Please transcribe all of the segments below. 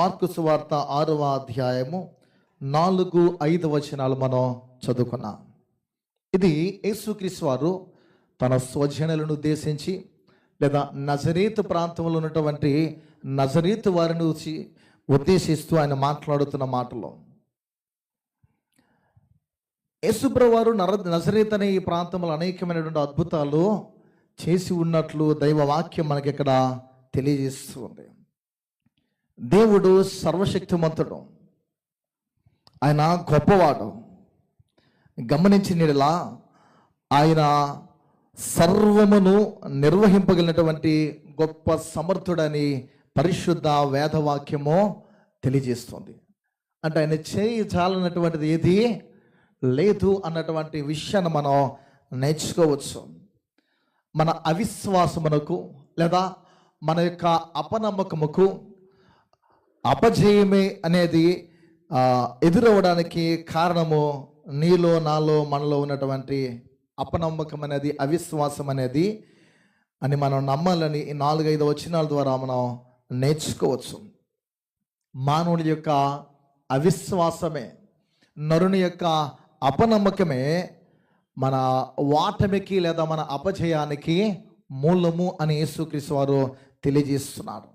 Mark సువార్త 6వ అధ్యాయము 4-5 వచనాలు మనం చదువుకున్నాం. ఇది యేసుక్రీస్తు వారు తన స్వజనులను ఉద్దేశించి లేదా నజరేతు ప్రాంతంలో ఉన్నటువంటి నజరేతు వారిని ఉద్దేశిస్తూ ఆయన మాట్లాడుతున్న మాటలో, యేసుప్రభువు వారు నజరేతు అనే ఈ ప్రాంతంలో అనేకమైనటువంటి అద్భుతాలు చేసి ఉన్నట్లు దైవవాక్యం మనకి ఇక్కడ తెలియజేస్తుంది. దేవుడు సర్వశక్తిమంతుడు, ఆయన గొప్పవాడు. గమనించినలా ఆయన సర్వమును నిర్వహింపగలిగినటువంటి గొప్ప సమర్థుడని పరిశుద్ధ వేదవాక్యము తెలియజేస్తుంది. అంటే ఆయన చేయి చాలనటువంటిది ఏది లేదు అన్నటువంటి విషయాన్ని మనం నేర్చుకోవచ్చు. మన అవిశ్వాసమునకు లేదా మన యొక్క అపనమ్మకముకు అపజయమే అనేది ఎదురవడానికి కారణము నీలో నాలో మనలో ఉన్నటువంటి అపనమ్మకం అనేది, అవిశ్వాసం అనేది అని మనం నమ్మాలని ఈ 4-5 వచనాల ద్వారా మనం నేర్చుకోవచ్చు. మానవుని యొక్క అవిశ్వాసమే, నరుని యొక్క అపనమ్మకమే మన వాటమికి లేదా మన అపజయానికి మూలము అని యేసుక్రీస్తు వారు తెలియజేస్తున్నారు.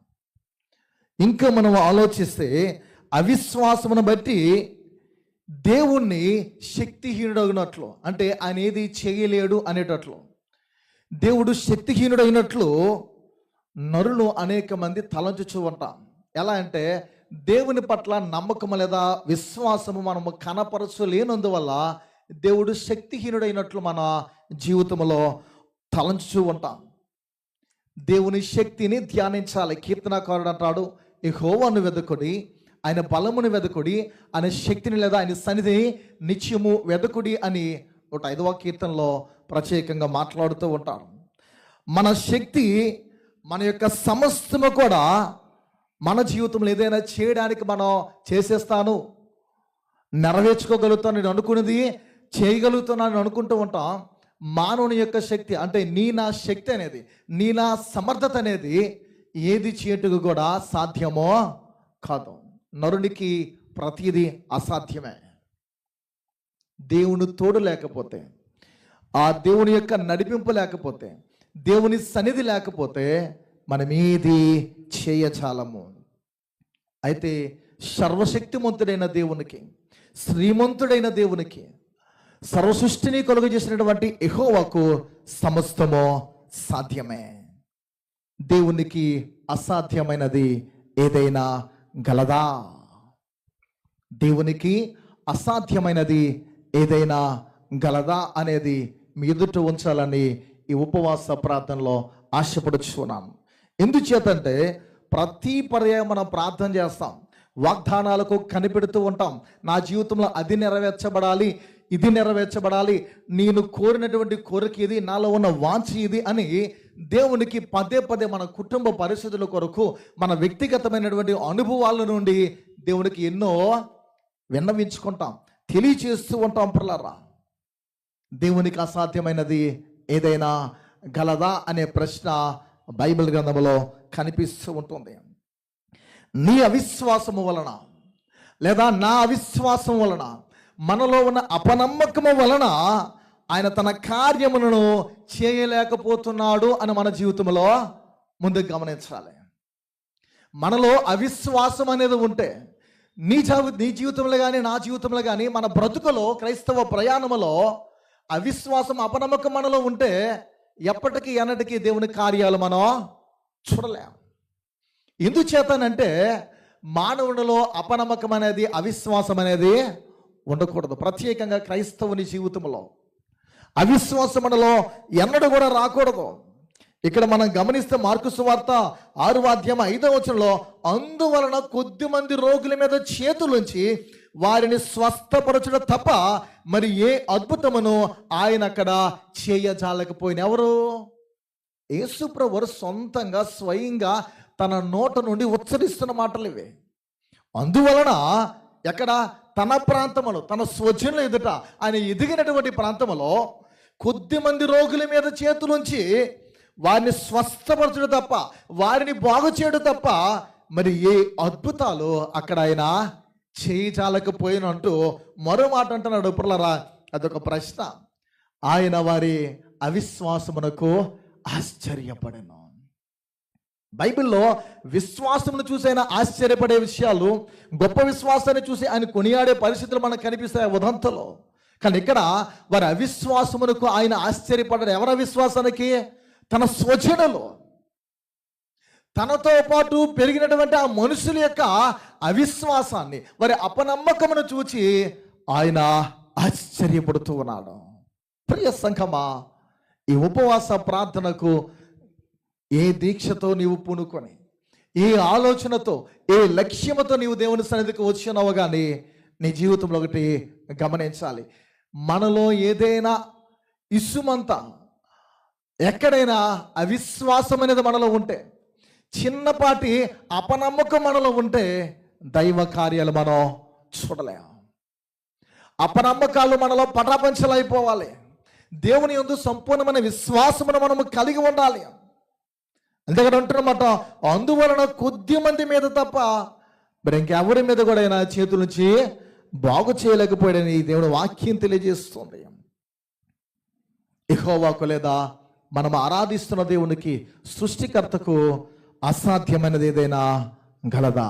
ఇంకా మనం ఆలోచిస్తే అవిశ్వాసమును బట్టి దేవుణ్ణి శక్తిహీనుడైనట్లు, అంటే ఆయన ఏది చేయలేడు అనేటట్లు, దేవుడు శక్తిహీనుడైనట్లు నరులు అనేక మంది తలంచుచూ ఉంటాం. ఎలా అంటే దేవుని పట్ల నమ్మకము లేదా విశ్వాసము మనము కనపరచలేనందువల్ల దేవుడు శక్తిహీనుడైనట్లు మన జీవితంలో తలంచుచూ ఉంటాం. దేవుని శక్తిని ధ్యానించాలి. కీర్తనకారుడు అంటాడు, యెహోవాను వెదకుడి, ఆయన బలమును వెదకుడి, ఆయన శక్తిని లేదా ఆయన సన్నిధిని నిత్యము వెదకుడి అని 105వ కీర్తనలో ప్రత్యేకంగా మాట్లాడుతూ ఉంటారు. మన శక్తి, మన యొక్క సమస్తము కూడా మన జీవితంలో ఏదైనా చేయడానికి మనం చేసేస్తాను, నెరవేర్చుకోగలుగుతాను, నేను అనుకున్నది చేయగలుగుతున్నాను అనుకుంటూ ఉంటాం. మానవుని యొక్క శక్తి అంటే నా శక్తి అనేది, నా సమర్థత అనేది ఏది చేయటకు కూడా సాధ్యమో కాదు. నరునికి ప్రతిదీ అసాధ్యమే. దేవుని తోడు లేకపోతే, ఆ దేవుని యొక్క నడిపింపు లేకపోతే, దేవుని సన్నిధి లేకపోతే మనం ఏది చేయజాలము. అయితే సర్వశక్తిమంతుడైన దేవునికి, శ్రీమంతుడైన దేవునికి, సర్వసృష్టిని కలుగజేసినటువంటి యెహోవాకు సమస్తము సాధ్యమే. దేవునికి అసాధ్యమైనది ఏదైనా గలదా? దేవునికి అసాధ్యమైనది ఏదైనా గలదా అనేది మీ ఎదుట ఉంచాలని ఈ ఉపవాస ప్రార్థనలో ఆశపడుచున్నాను. ఎందుచేతంటే ప్రతి పర్యాయం మనం ప్రార్థన చేస్తాం, వాగ్దానాలకు కనిపెడుతూ ఉంటాం. నా జీవితంలో అది నెరవేర్చబడాలి, ఇది నెరవేర్చబడాలి, నేను కోరినటువంటి కోరిక ఇది, నాలో ఉన్న వాంఛ ఇది అని దేవునికి పదే మన కుటుంబ పరిస్థితుల కొరకు, మన వ్యక్తిగతమైనటువంటి అనుభవాల నుండి దేవునికి ఎన్నో విన్నవించుకుంటాం, తెలియచేస్తూ ఉంటాం. పిల్లరా, దేవునికి అసాధ్యమైనది ఏదైనా గలదా అనే ప్రశ్న బైబిల్ గ్రంథంలో కనిపిస్తూ ఉంటుంది. నీ అవిశ్వాసము వలన లేదా నా అవిశ్వాసం వలన, మనలో ఉన్న అపనమ్మకము వలన ఆయన తన కార్యములను చేయలేకపోతున్నాడు అని మన జీవితంలో ముందుకు గమనించాలి. మనలో అవిశ్వాసం అనేది ఉంటే నీ జీవితంలో కానీ నా జీవితంలో కానీ మన బ్రతుకులో, క్రైస్తవ ప్రయాణములో అవిశ్వాసం, అపనమ్మకం మనలో ఉంటే ఎప్పటికీ ఎన్నటికీ దేవుని కార్యాలు మనం చూడలేం. ఎందుచేతనంటే మానవునిలో అపనమ్మకం అనేది, అవిశ్వాసం అనేది ఉండకూడదు. ప్రత్యేకంగా క్రైస్తవుని జీవితంలో అవిశ్వాసం మనలో ఎన్నడూ కూడా రాకూడదు. ఇక్కడ మనం గమనిస్తే మార్కు సువార్త 6వ అధ్యాయం 5వ వచనంలో, అందువలన కొద్దిమంది రోగుల మీద చేతులుంచి వారిని స్వస్థపరచడం తప్ప మరి ఏ అద్భుతమును ఆయన అక్కడ చేయజాలకపోయిన. ఎవరు? యేసుప్రభువు సొంతంగా స్వయంగా తన నోట నుండి ఉచ్చరిస్తున్న మాటలు ఇవే. అందువలన ఎక్కడ? తన ప్రాంతములో, తన స్వజనుల ఎదుట, ఆయన ఎదిగినటువంటి ప్రాంతములో కొద్దిమంది రోగుల మీద చేతులుంచి వారిని స్వస్థపరచడం తప్ప, వారిని బాగు చేయడం తప్ప మరి ఏ అద్భుతాలు అక్కడ ఆయన చేయజాలకపోయినంటూ మరో మాట అంటున్నాడు. పిల్లరా, అదొక ప్రశ్న. ఆయన వారి అవిశ్వాసమునకు ఆశ్చర్యపడెను. బైబిల్లో విశ్వాసమును చూసి ఆయన ఆశ్చర్యపడే విషయాలు, గొప్ప విశ్వాసాన్ని చూసి ఆయన కొనియాడే పరిస్థితులు మనకు కనిపిస్తాయి ఉదంతలో. కానీ ఇక్కడ వారి అవిశ్వాసమునకు ఆయన ఆశ్చర్యపడ్డాడు. ఎవరి అవిశ్వాసానికి? తన స్వజనులు, తనతో పాటు పెరిగినటువంటి ఆ మనుషుల యొక్క అవిశ్వాసాన్ని, వారి అపనమ్మకమును చూచి ఆయన ఆశ్చర్యపడుతూ ఉన్నాడు. ప్రియ సంఘమా, ఈ ఉపవాస ప్రార్థనకు ఏ దీక్షతో నీవు పూనుకొని, ఏ ఆలోచనతో, ఏ లక్ష్యముతో నీవు దేవుని సన్నిధికి వచ్చినావు, కానీ నీ జీవితంలో ఒకటి గమనించాలి. మనలో ఏదైనా ఇసుమంత, ఎక్కడైనా అవిశ్వాసం అనేది మనలో ఉంటే, చిన్నపాటి అపనమ్మకం మనలో ఉంటే దైవ కార్యాలు మనం చూడలేము. అపనమ్మకాలు మనలో పటాపంచలైపోవాలి. దేవుని యందు సంపూర్ణమైన విశ్వాసమును మనము కలిగి ఉండాలి. అంతేకాదు అంటున్నమాట, అందువలన కొద్ది మంది మీద తప్ప మరి ఇంకెవరి మీద కూడా ఆయన చేతుల నుంచి బాగు చేయలేకపోయాడని దేవుని వాక్యం తెలియజేస్తుంది. యెహోవాకు లేదా మనం ఆరాధిస్తున్న దేవునికి, సృష్టికర్తకు అసాధ్యమైనది ఏదైనా గలదా?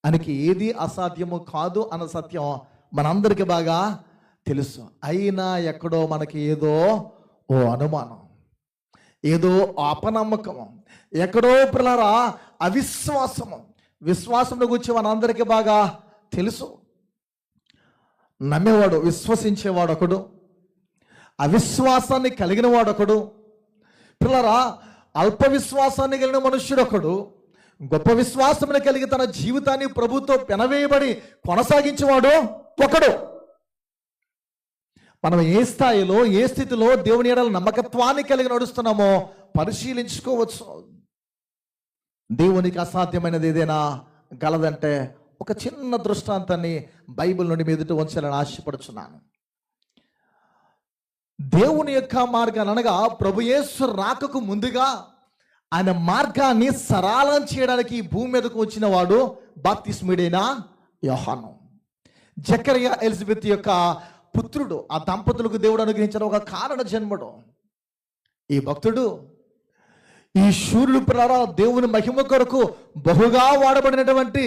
ఆయనకి ఏది అసాధ్యము కాదు అన్న సత్యం మనందరికీ బాగా తెలుసు. అయినా ఎక్కడో మనకి ఏదో ఓ అనుమానం, ఏదో అపనమ్మకము, ఎక్కడో పిల్లరా అవిశ్వాసము. విశ్వాసంలో గురించి మనందరికీ బాగా తెలుసు. నమ్మేవాడు, విశ్వసించేవాడు ఒకడు, అవిశ్వాసాన్ని కలిగిన వాడు ఒకడు. పిల్లరా, అల్ప విశ్వాసాన్ని కలిగిన మనుష్యుడు ఒకడు, గొప్ప విశ్వాసముని కలిగి తన జీవితాన్ని ప్రభుతో పెనవేయబడి కొనసాగించేవాడు ఒకడు. మనం ఏ స్థాయిలో, ఏ స్థితిలో దేవుని ఎడల నమ్మకత్వాన్ని కలిగి నడుస్తున్నామో పరిశీలించుకోవచ్చు. దేవునికి అసాధ్యమైనది ఏదైనా గలదంటే ఒక చిన్న దృష్టాంతాన్ని బైబిల్ నుండి మీదట ఉంచాలని ఆశపడుచున్నాను. దేవుని యొక్క మార్గాన్ని, అనగా ప్రభు యేసు రాకకు ముందుగా ఆయన మార్గాన్ని సరళం చేయడానికి ఈ భూమి మీదకు వచ్చిన వాడు బాప్తిస్మీడైన యోహాను. జకరియా ఎలిజబెత్ యొక్క పుత్రుడు. ఆ దంపతులకు దేవుడు అనుగ్రహించిన ఒక కారణ జన్ముడు ఈ భక్తుడు. ఈ శూరులు పిల్లరా, దేవుని మహిమ కొరకు బహుగా వాడబడినటువంటి,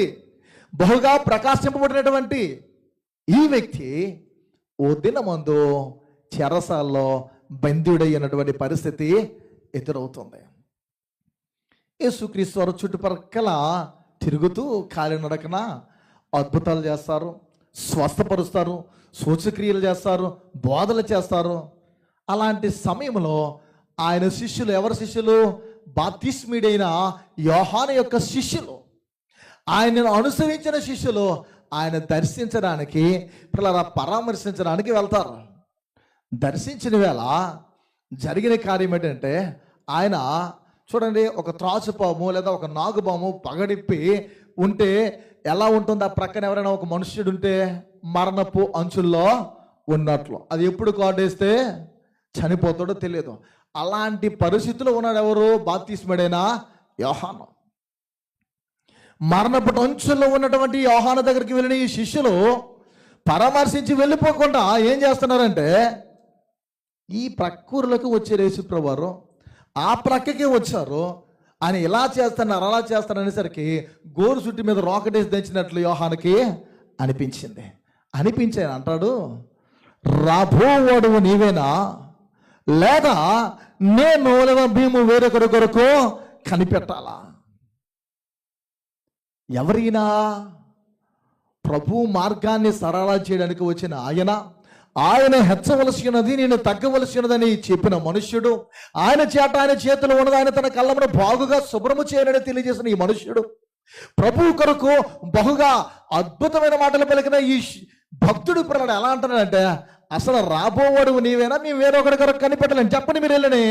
బహుగా ప్రకాశింపబడినటువంటి ఈ వ్యక్తి ఓ దినమందు చెరసాల్లో బందీడైనటువంటి పరిస్థితి ఎదురవుతుంది. యేసుక్రీస్తు వారు చుట్టుపక్కల తిరుగుతూ కాలినడకన అద్భుతాలు చేస్తారు, స్వస్థపరుస్తారు, సూచక్రియలు చేస్తారు, బోధలు చేస్తారు. అలాంటి సమయంలో ఆయన శిష్యులు, ఎవరి శిష్యులు? బాప్తిస్మీడైన యోహాను యొక్క శిష్యులు, ఆయనను అనుసరించిన శిష్యులు ఆయన దర్శించడానికి, పిల్లల పరామర్శించడానికి వెళ్తారు. దర్శించిన వేళ జరిగిన కార్యం ఏంటంటే, ఆయన చూడండి, ఒక త్రాచుపాము లేదా ఒక నాగుపాము పగడిప్పి ఉంటే ఎలా ఉంటుంది? ఆ ప్రక్కన ఎవరైనా ఒక మనుష్యుడు ఉంటే మరణపు అంచుల్లో ఉన్నట్లు. అది ఎప్పుడు కాటేస్తే చనిపోతాడో తెలియదు. అలాంటి పరిస్థితిలో ఉన్నాడు ఎవరు? బాప్తిస్మీడైన యోహాను. మరణపు అంచుల్లో ఉన్నటువంటి యోహాను దగ్గరికి వెళ్ళిన ఈ శిష్యులు పరామర్శించి వెళ్ళిపోకుండా ఏం చేస్తున్నారంటే, ఈ ప్రక్కూరులకు వచ్చే యేసుప్రభువు వారు ఆ ప్రక్కకి వచ్చారు, ఆయన ఇలా చేస్తున్నారు అలా చేస్తారు అనేసరికి గోరు చుట్టి మీద రాకెటేసి దంచినట్లు యోహానుకి అనిపించింది. అనిపించాను అంటాడు, రాబోవాడు నీవేనా, లేదా నేను లేదా మేము వేరొకరి కొరకు కనిపెట్టాలా? ఎవరైనా ప్రభు మార్గాన్ని సరళ చేయడానికి వచ్చిన ఆయన హెచ్చవలసినది, నేను తగ్గవలసినదని చెప్పిన మనుష్యుడు, ఆయన చేతిలో ఉన్నది ఆయన తన కళ్ళమును బాగుగా శుభ్రము చేయనని తెలియజేసిన ఈ మనుష్యుడు, ప్రభు కొరకు బహుగా అద్భుతమైన మాటలు పలికిన ఈ భక్తుడు పిల్లడు ఎలా అంటున్నాడంటే, అసలు రాబోవాడు నీవేనా, మేము వేరొకరి కొరకు కనిపెట్టలేని చెప్పండి మీరు వెళ్ళని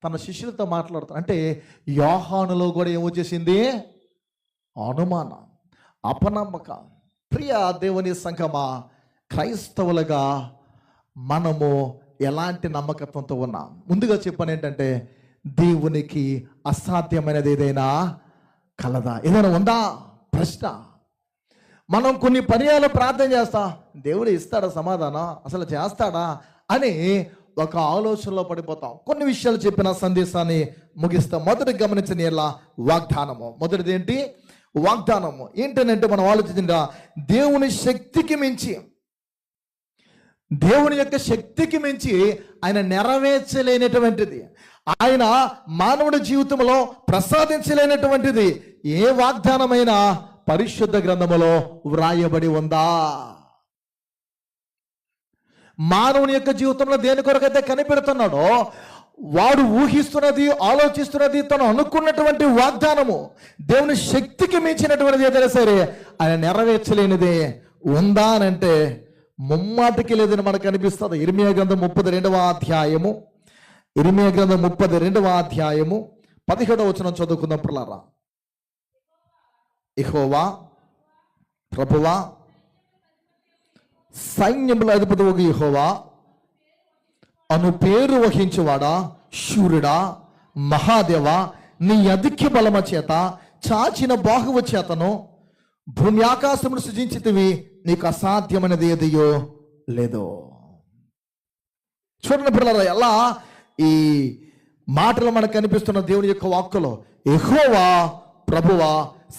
తన శిష్యులతో మాట్లాడుతారు. అంటే యోహానులో కూడా ఏమొచ్చేసింది? అనుమానం, అపనమ్మకం. ప్రియ దేవుని సంఘమా, క్రైస్తవులుగా మనము ఎలాంటి నమ్మకత్వంతో ఉన్నాం? ముందుగా చెప్పాను ఏంటంటే, దేవునికి అసాధ్యమైనది ఏదైనా కలదా? ఏదైనా ఉందా? ప్రశ్న. మనం కొన్ని పర్యాలు ప్రార్థన చేస్తా, దేవుడు ఇస్తాడా సమాధానం, అసలు చేస్తాడా అని ఒక ఆలోచనలో పడిపోతాం. కొన్ని విషయాలు చెప్పిన సందేశాన్ని ముగిస్తాం. మొదటి గమనించిన ఎలా వాగ్దానము. మొదటిది ఏంటి? వాగ్దానము ఏంటంటే మనం ఆలోచించండి, దేవుని శక్తికి మించి, దేవుని యొక్క శక్తికి మించి ఆయన నెరవేర్చలేనటువంటిది, ఆయన మానవుడి జీవితంలో ప్రసాదించలేనటువంటిది ఏ వాగ్దానమైనా పరిశుద్ధ గ్రంథములో వ్రాయబడి ఉందా? మానవుని యొక్క జీవితంలో దేని కొరకైతే కనిపెడుతున్నాడో, వాడు ఊహిస్తున్నది, ఆలోచిస్తున్నది, తను అనుకున్నటువంటి వాగ్దానము దేవుని శక్తికి మించినటువంటిది ఏదైనా సరే ఆయన నెరవేర్చలేనిదే ఉందా అని అంటే ముమ్మాటికి లేదని మనకు అనిపిస్తుంది. ఇర్మియా గ్రంథం 32వ అధ్యాయము, ఇర్మియా గ్రంథం 32వ అధ్యాయము 17వ వచనం చదువుకుందాం పిల్లరా. యెహోవా ప్రభువా, సైన్యముల అధిపతి ఒక యెహోవా అను పేరు వహించువాడా, శూరుడా, మహాదేవా, నీ అధిక్య బలమ చేత, చాచిన బాహువ చేతను భూమి ఆకాశమును సృజించితివి, నీకు అసాధ్యమైనది ఏదియో లేదో. చూడండి పిల్లలు, ఎలా ఈ మాటలు మనకు కనిపిస్తున్న దేవుని యొక్క వాక్కులో. యెహోవా ప్రభువా,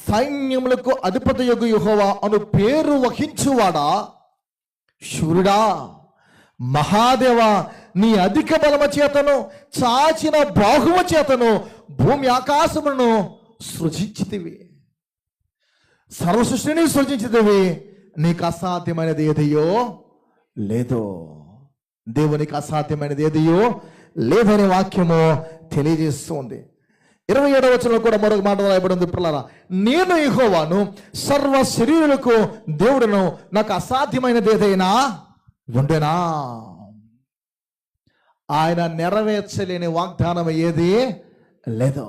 సైన్యములకు అధిపతి యొగు యెహోవా అను పేరు వహించువాడా, శూరుడా, మహాదేవా, నీ అధిక బలమ చేతను, చాచిన బాహువ చేతను భూమి ఆకాశములను సృజించితివి, సర్వ సృష్టిని సృజించితివి, నీకు అసాధ్యమైనది ఏదియో లేదో. దేవునికి అసాధ్యమైనది ఏదియో లేదని వాక్యము తెలియజేస్తుంది. 27వ వచనంలో కూడా మరొక మాట రాయబడింది పిల్లరా, నేను యెహోవాను, సర్వ శరీరులకు దేవుడును, నాకు అసాధ్యమైనది ఏదైనా ఉండేనా? ఆయన నెరవేర్చలేని వాగ్దానం ఏది లేదో.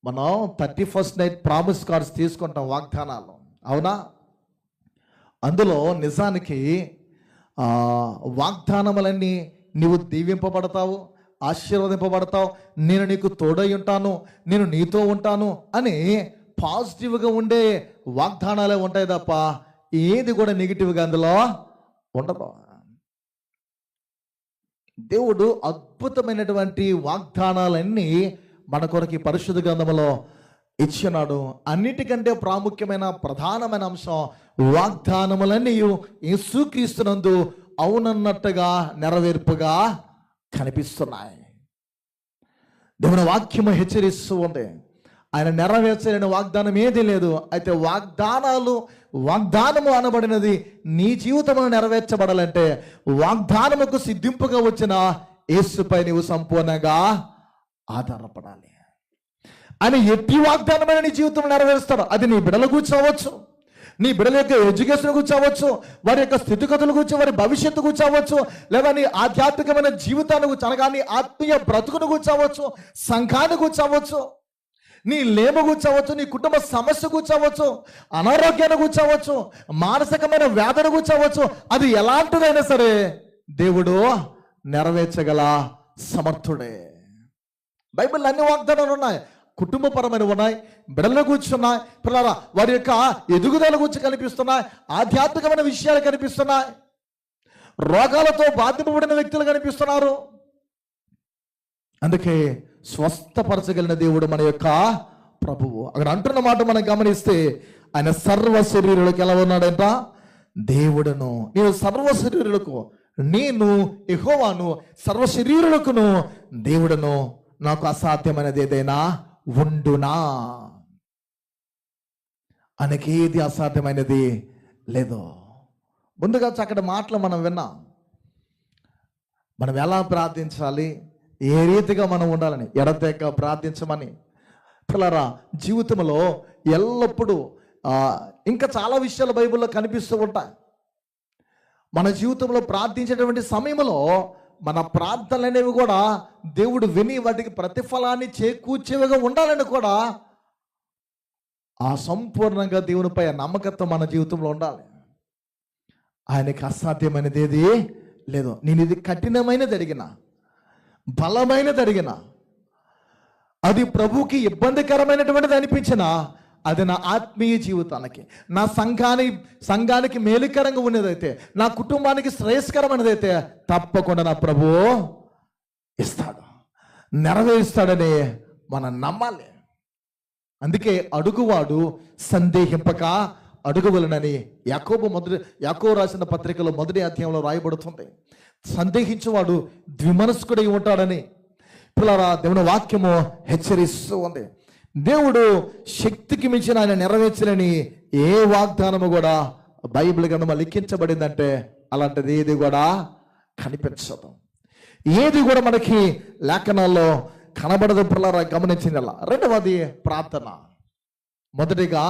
మనం 31st నైట్ ప్రామిస్ కార్డ్స్ తీసుకుంటాం, వాగ్దానాలు, అవునా? అందులో నిజానికి వాగ్దానములన్నీ నీవు దీవింపబడతావు, ఆశీర్వదింపబడతావు, నేను నీకు తోడై ఉంటాను, నేను నీతో ఉంటాను అని పాజిటివ్గా ఉండే వాగ్దానాలే ఉంటాయి తప్ప ఏది కూడా నెగిటివ్గా అందులో ఉండదు. దేవుడు అద్భుతమైనటువంటి వాగ్దానాలన్నీ మన కొరకు ఈ పరిశుద్ధ గ్రంథంలో ఇచ్చినాడు. అన్నిటికంటే ప్రాముఖ్యమైన ప్రధానమైన అంశం, వాగ్దానములన్నీ యేసుక్రీస్తునందు అవునన్నట్టుగా నెరవేర్పుగా కనిపిస్తున్నాయి. దేవుని వాక్యము హెచ్చరిస్తూ ఉంది, ఆయన నెరవేర్చలేని వాగ్దానం ఏది లేదు. అయితే వాగ్దానము అనబడినది నీ జీవితంలో నెరవేర్చబడాలంటే వాగ్దానముకు సిద్ధింపుగా వచ్చిన యేసుపై నీవు సంపూర్ణంగా ఆధారపడాలి. ఆయన ఎట్టి వాగ్దానమైన నీ జీవితంలో నెరవేరుస్తాడు. అది నీ బిడ్డల గురించి అవ్వచ్చు, నీ బిడ్డల యొక్క ఎడ్యుకేషన్ గురించి అవ్వచ్చు, వారి యొక్క స్థితిగతుల గురించి, వారి భవిష్యత్తు గురించి అవ్వచ్చు, లేదా నీ ఆధ్యాత్మికమైన జీవితాన్ని గురించి అనగా నీ ఆత్మీయ బ్రతుకును గురించి అవ్వచ్చు, సంఘాన్ని గురించి అవ్వచ్చు, నీ లేము గురించి అవ్వచ్చు, నీ కుటుంబ సమస్య గురించి అవ్వచ్చు, అనారోగ్యాన్ని గురించి అవ్వచ్చు, మానసికమైన వేదన గురించి అవ్వచ్చు. అది ఎలాంటిదైనా సరే దేవుడు నెరవేర్చగల సమర్థుడే. బైబిల్లో అన్ని వాగ్దానాలు ఉన్నాయి, కుటుంబపరమైన ఉన్నాయి, బిడ్డల గురించి ఉన్నాయి, పిల్లరా వారి యొక్క ఎదుగుదల గురించి కనిపిస్తున్నాయి, ఆధ్యాత్మికమైన విషయాలు కనిపిస్తున్నాయి, రోగాలతో బాధింపబడిన వ్యక్తులు కనిపిస్తున్నారు. అందుకే స్వస్థపరచగలిగిన దేవుడు మన యొక్క ప్రభువు. అక్కడ అంటున్న మాట మనం గమనిస్తే, ఆయన సర్వ శరీరులకు ఎలా ఉన్నాడంట? దేవుడును. నేను సర్వ శరీరులకు, నేను యెహోవాను, సర్వ శరీరులకును దేవుడును, నాకు అసాధ్యమైనది ఏదైనా ఉండునా? ఆయనకేది అసాధ్యమైనది లేదు. ముందుగా చక్కటి మాటలు మనం విన్నాం, మనం ఎలా ప్రార్థించాలి, ఏ రీతిగా మనం ఉండాలని, ఎడతెగక ప్రార్థించమని. పిల్లరా జీవితంలో ఎల్లప్పుడూ ఇంకా చాలా విషయాలు బైబిల్లో కనిపిస్తూ ఉంటాయి. మన జీవితంలో ప్రార్థించేటువంటి సమయంలో మన ప్రార్థనలు అనేవి కూడా దేవుడు విని వాటికి ప్రతిఫలాన్ని చేకూర్చేవిగా ఉండాలని కూడా ఆ సంపూర్ణంగా దేవునిపై నమ్మకత్వం మన జీవితంలో ఉండాలి. ఆయనకి అసాధ్యమైనది ఏది లేదు. నేను ఇది కఠినమైనది అడిగిన, బలమైనది అడిగిన, అది ప్రభువుకి ఇబ్బందికరమైనటువంటిది అనిపించినా అది నా ఆత్మీయ జీవితానికి, నా సంఘానికి మేలుకరంగా ఉన్నదైతే, నా కుటుంబానికి శ్రేయస్కరమైనదైతే తప్పకుండా నా ప్రభువు ఇస్తాడు, నెరవేరుస్తాడని మనం నమ్మాలి. అందుకే అడుగువాడు సందేహింపక అడుగువలనని యాకోబు రాసిన పత్రికలో 1వ అధ్యాయంలో రాయబడుతుంది. సందేహించేవాడు ద్విమనస్కుడై ఉంటాడని పిల్లరా దేవుని వాక్యము హెచ్చరిస్తూ ఉంది. దేవుడు శక్తికి మించిన ఆయన నెరవేర్చలేని ఏ వాగ్దానము కూడా బైబిల్ గ్రంథంలో లిఖించబడిందంటే అలాంటిది ఏది కూడా కనిపించదు, ఏది కూడా మనకి లేఖనాల్లో కనబడదు. పిల్లరా గమనించిందల్లా. రెండవది ప్రార్థన. మొదటిగా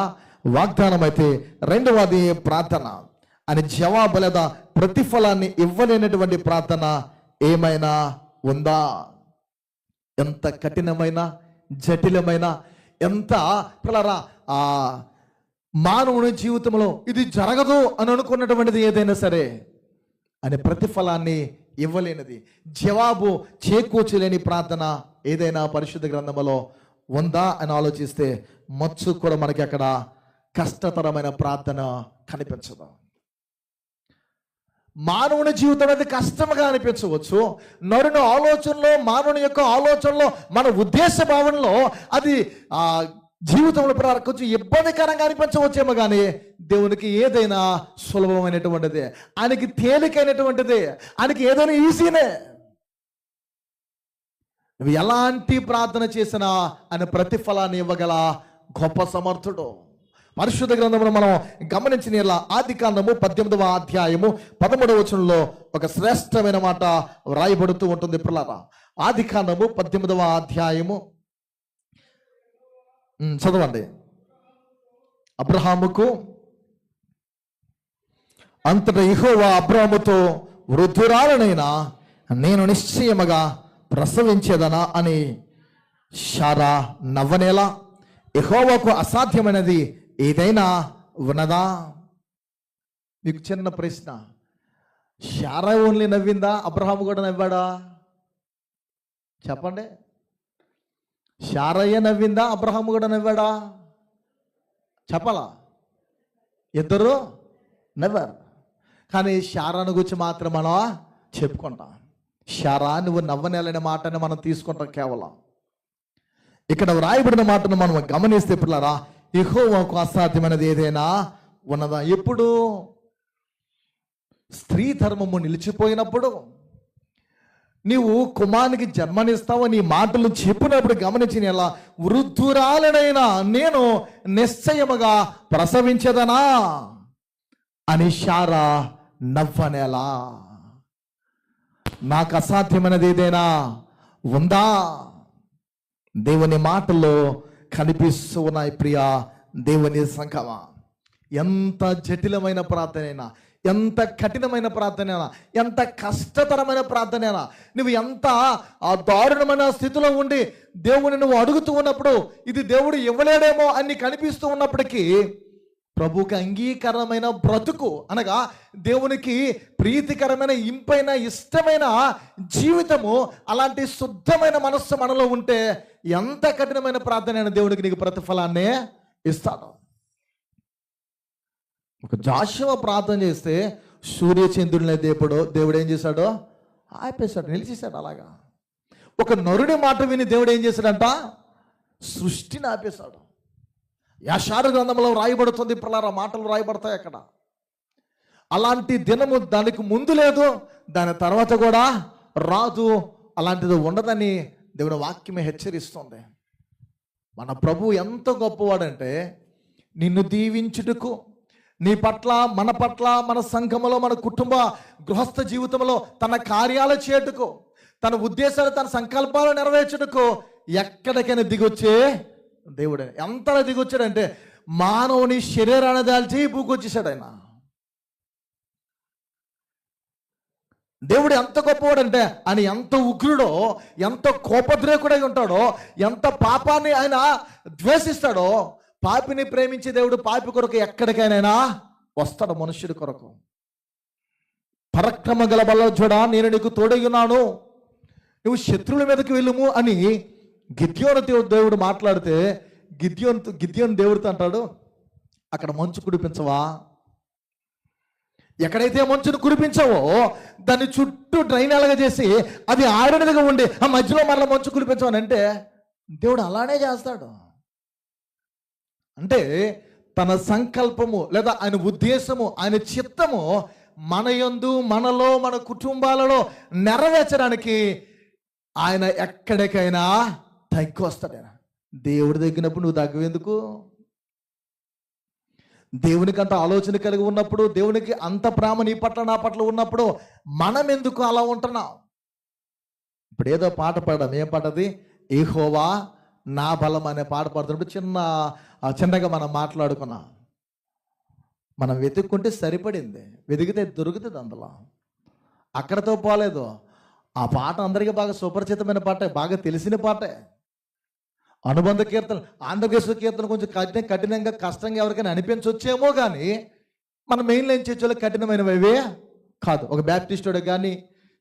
వాగ్దానం అయితే రెండవది ప్రార్థన. అని జవాబు లేదా ప్రతిఫలాన్ని ఇవ్వలేనటువంటి ప్రార్థన ఏమైనా ఉందా? ఎంత కఠినమైన జటిలమైన ఎంత పిల్లరా మానవుని జీవితంలో ఇది జరగదు అని అనుకున్నటువంటిది ఏదైనా సరే అని ప్రతిఫలాన్ని ఇవ్వలేనిది, జవాబు చేకూర్చలేని ప్రార్థన ఏదైనా పరిశుద్ధ గ్రంథంలో ఉందా అని ఆలోచిస్తే మచ్చు కూడా మనకి అక్కడ కష్టతరమైన ప్రార్థన కనిపించదు. మానవుని జీవితం అనేది కష్టంగా అనిపించవచ్చు. నరుని ఆలోచనలో, మానవుని యొక్క ఆలోచనలో, మన ఉద్దేశ భావనలో అది జీవితంలో కొంచెం ఇబ్బందికరంగా అనిపించవచ్చేమో, కానీ దేవునికి ఏదైనా సులభమైనటువంటిదే, ఆయనకి తేలికైనటువంటిదే, ఆయనకి ఏదైనా ఈజీనే. నువ్వు ఎలాంటి ప్రార్థన చేసినా ఆయన ప్రతిఫలాన్ని ఇవ్వగల గొప్ప సమర్థుడు. పరిశుద్ధ గ్రంథంలో మనం గమనించిన ఆదికాండము 18వ అధ్యాయము 13వ వచనంలో ఒక శ్రేష్టమైన మాట వ్రాయబడుతూ ఉంటుంది. పిల్లరా, ఆదికాండము 18వ అధ్యాయము చదవండి. అబ్రహాముకు అంతటా యెహోవా అబ్రహాముతో, వృద్ధురాలనైనా నేను నిశ్చయముగా ప్రసవించేదనా అని శారా నవ్వనేలా? యెహోవాకు అసాధ్యమైనది ఏదైనా ఉన్నదా? మీకు చిన్న ప్రశ్న, శారా ఓన్లీ నవ్విందా? అబ్రహాము కూడా నవ్వాడా? చెప్పండి. శారయ్య నవ్విందా? అబ్రహాము కూడా నవ్వాడా? చెప్పాలా? ఇద్దరు నవ్వారు. కానీ శారాను గురించి మాత్రం మనం చెప్పుకుంటాం. శారా నువ్వు నవ్వనేలనే మాటని మనం తీసుకుంటాం కేవలం. ఇక్కడ వ్రాయబడిన మాటను మనం గమనిస్తే పిల్లరా, యెహోవాకు అసాధ్యమైనది ఏదైనా ఉన్నదా? ఎప్పుడు స్త్రీ ధర్మము నిలిచిపోయినప్పుడు, నీవు కుమారునికి జన్మనిస్తావు నీ మాటలు చెప్పినప్పుడు గమనించిన ఎలా, వృద్ధురాలనైనా నేను నిశ్చయముగా ప్రసవించదనా అని శారా నవ్వనేలా? నాకు అసాధ్యమైనది ఏదైనా ఉందా? దేవుని మాటల్లో కనిపిస్తూ ఉన్నాయి. ప్రియా దేవుని సంఘమా, ఎంత జటిలమైన ప్రార్థనైనా, ఎంత కఠినమైన ప్రార్థనైనా, ఎంత కష్టతరమైన ప్రార్థనైనా, నువ్వు ఎంత దారుణమైన స్థితిలో ఉండి దేవుని నువ్వు అడుగుతూ ఉన్నప్పుడు ఇది దేవుడు ఇవ్వలేడేమో అని కనిపిస్తూ ఉన్నప్పటికీ, ప్రభువుకి అంగీకరమైన బ్రతుకు అనగా దేవునికి ప్రీతికరమైన, ఇంపైన, ఇష్టమైన జీవితము, అలాంటి శుద్ధమైన మనస్సు మనలో ఉంటే ఎంత కఠినమైన ప్రార్థన అయినా దేవుడికి నీకు ప్రతిఫలాన్ని ఇస్తాడు. ఒక జాషువ ప్రార్థన చేస్తే సూర్యచంద్రుని దేవుడు ఏం చేశాడో ఆపేశాడు, నిలిచేశాడు. అలాగా ఒక నరుడి మాట విని దేవుడు ఏం చేశాడంట? సృష్టిని ఆపేశాడు. యెషయా గ్రంథంలో రాయబడుతుంది. పిల్లల మాటలు రాయబడతాయి అక్కడ. అలాంటి దినము దానికి ముందు లేదు, దాని తర్వాత కూడా రాదు, అలాంటిది ఉండదని దేవుని వాక్యమే హెచ్చరిస్తుంది. మన ప్రభు ఎంత గొప్పవాడంటే, నిన్ను దీవించుటకు, నీ పట్ల, మన పట్ల, మన సంఘములో, మన కుటుంబ గృహస్థ జీవితంలో తన కార్యాలు చేయుటకు, తన ఉద్దేశాలు, తన సంకల్పాలు నెరవేర్చుటకు ఎక్కడికైనా దిగొచ్చే దేవుడే. ఎంతలా దిగొచ్చాడంటే మానవుని శరీరాన్ని దాల్చి భూకొచ్చేసాడు ఆయన. దేవుడు ఎంత గొప్పవాడంటే ఆయన ఎంత ఉగ్రుడో, ఎంత కోపద్రేకుడై ఉంటాడో, ఎంత పాపాన్ని ఆయన ద్వేషిస్తాడో, పాపిని ప్రేమించే దేవుడు పాపి కొరకు ఎక్కడికైనా వస్తాడు. మనుష్యుడి కొరకు పరక్రమ గల బలజోడా నేను నీకు తోడై ఉన్నాను, నువ్వు శత్రువుల మీదకి వెళ్ళుము అని గిద్యోను దేవుడు మాట్లాడితే గిద్యోను దేవుడితో అంటాడు, అక్కడ మంచు కురిపించవా? ఎక్కడైతే మంచును కురిపించావో దాన్ని చుట్టూ డ్రైనేలాగా చేసి అది ఆడినదిగా ఉండి ఆ మధ్యలో మరలా మంచు కురిపించవని అంటే దేవుడు అలానే చేస్తాడు. అంటే తన సంకల్పము లేదా ఆయన ఉద్దేశము, ఆయన చిత్తము మన యందు, మనలో, మన కుటుంబాలలో నెరవేర్చడానికి ఆయన ఎక్కడికైనా తగ్గి వస్తాడు. దేవుడు తగ్గినప్పుడు నువ్వు తగ్గవేందుకు? దేవునికి అంత ఆలోచన కలిగి ఉన్నప్పుడు, దేవునికి అంత ప్రేమ నీ పట్ల నా పట్ల ఉన్నప్పుడు మనం ఎందుకు అలా ఉంటున్నాం? ఇప్పుడు ఏదో పాట పాడడం, ఏం పాటది? యెహోవా నా బలం అనే పాట పాడుతున్నప్పుడు చిన్నగా మనం మాట్లాడుకున్నాం. మనం వెతుక్కుంటే సరిపడింది, వెతికితే దొరుకుతుంది. అందులో అక్కడతో పోలేదు. ఆ పాట అందరికీ బాగా సుపరిచితమైన పాటే, బాగా తెలిసిన పాటే. అనుబంధ కీర్తనలు, ఆంధ్రప్రదేశ్ కీర్తన కొంచెం కఠినంగా కష్టంగా ఎవరికైనా అనిపించవచ్చేమో, కానీ మన మెయిన్ లైన్ చర్చలకు కఠినమైనవే కాదు. ఒక బ్యాప్టిస్టుడికి కానీ,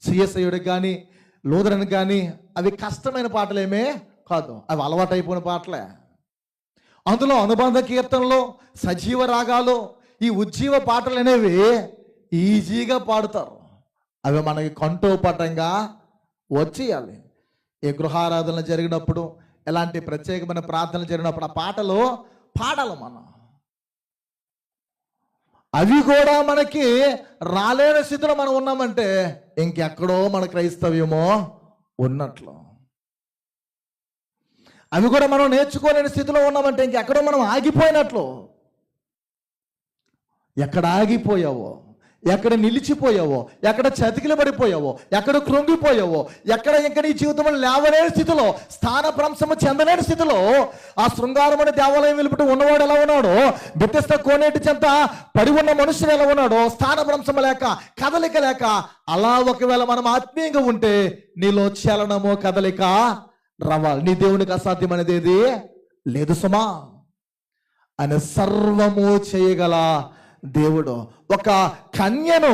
సిఎస్ఐడికి కానీ, లూథరన్ కానీ అవి కష్టమైన పాటలేమే కాదు, అవి అలవాటైపోయిన పాటలే. అందులో అనుబంధ కీర్తనలు, సజీవ రాగాలు, ఈ ఉజ్జీవ పాటలు అనేవి ఈజీగా పాడుతారు. అవి మనకి కంఠోపటంగా వచ్చేయాలి. ఈ గృహారాధనలు జరిగినప్పుడు, ఎలాంటి ప్రత్యేకమైన ప్రార్థనలు జరిగినప్పుడు ఆ పాటలు పాడాలి మనం. అవి కూడా మనకి రాలేని స్థితిలో మనం ఉన్నామంటే ఇంకెక్కడో మన క్రైస్తవ్యమో ఉన్నట్లు. అవి కూడా మనం నేర్చుకోలేని స్థితిలో ఉన్నామంటే ఇంకెక్కడో మనం ఆగిపోయినట్లు. ఎక్కడ ఆగిపోయావో, ఎక్కడ నిలిచిపోయావో, ఎక్కడ చతికిల పడిపోయావో, ఎక్కడ కృంగిపోయావో, ఎక్కడ ఇంకా నీ జీవితంలో లేవలేని స్థితిలో, స్థానభ్రంశము చెందలేని స్థితిలో, ఆ శృంగారమని దేవాలయం వెలుపట ఉన్నవాడు ఎలా ఉన్నాడో, బెతెస్దా కోనేటి చెంత పడి ఉన్న మనుషులు ఎలా ఉన్నాడో, స్థానభ్రంశము లేక, కదలిక లేక, అలా ఒకవేళ మనం ఆత్మీయంగా ఉంటే నీలో చలనము, కదలిక రావాలి. నీ దేవునికి అసాధ్యమనేది ఏది లేదు సుమా. ఆయన సర్వము చేయగల దేవుడు. ఒక కన్యను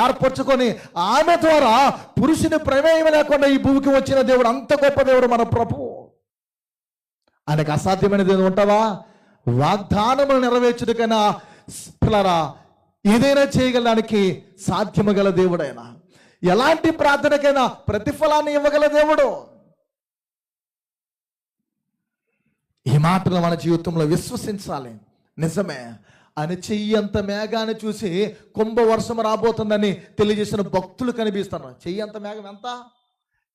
ఏర్పరచుకొని ఆమె ద్వారా పురుషుని ప్రమేయం లేకుండా ఈ భూమికి వచ్చిన దేవుడు, అంత గొప్ప దేవుడు మన ప్రభువు. ఆయనకు అసాధ్యమైనది ఏది ఉంటావా? వాగ్దానములు నెరవేర్చుటకైనా పిల్లరా ఏదైనా చేయగలడానికి సాధ్యము గల దేవుడైనా, ఎలాంటి ప్రార్థనకైనా ప్రతిఫలాన్ని ఇవ్వగల దేవుడు. ఈ మాటలు మన జీవితంలో విశ్వసించాలి. నిజమే, ఆయన చెయ్యంత మేఘాన్ని చూసి కుంభవర్షం రాబోతుందని తెలియజేసిన భక్తులు కనిపిస్తున్నారు. చెయ్యంత మేఘం ఎంత?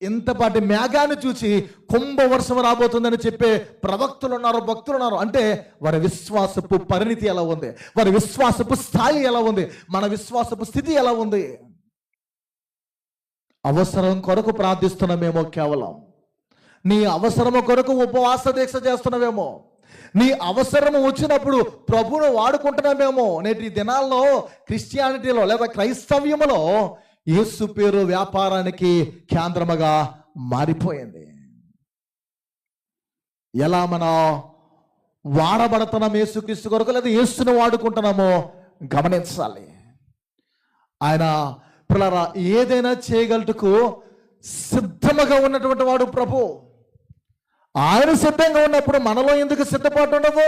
ఇంతపాటి మేఘాన్ని చూసి కుంభవర్షం రాబోతుందని చెప్పే ప్రవక్తులు ఉన్నారు, భక్తులు ఉన్నారు. అంటే వారి విశ్వాసపు పరిణితి ఎలా ఉంది, వారి విశ్వాసపు స్థాయి ఎలా ఉంది, మన విశ్వాసపు స్థితి ఎలా ఉంది. అవసరం కొరకు ప్రార్థిస్తున్నామేమో, కేవలం నీ అవసరము కొరకు ఉపవాస దీక్ష చేస్తున్నావేమో, నీ అవసరము వచ్చినప్పుడు ప్రభువును వాడుకుంటున్నామేమో. నేటి దినాల్లో క్రిస్టియానిటీలో లేదా క్రైస్తవ్యములో యేసు పేరు వ్యాపారానికి కేంద్రముగా మారిపోయింది. ఎలా మనం వాడబడుతున్నాం యేసుక్రీస్తు కొరకు, లేదా యేసును వాడుకుంటున్నామో గమనించాలి. ఆయన పిల్లరా ఏదైనా చేయగలటకు సిద్ధముగా ఉన్నటువంటి వాడు ప్రభు. ఆయన సిద్ధంగా ఉన్నప్పుడు మనలో ఎందుకు సిద్ధపాటు ఉండదు?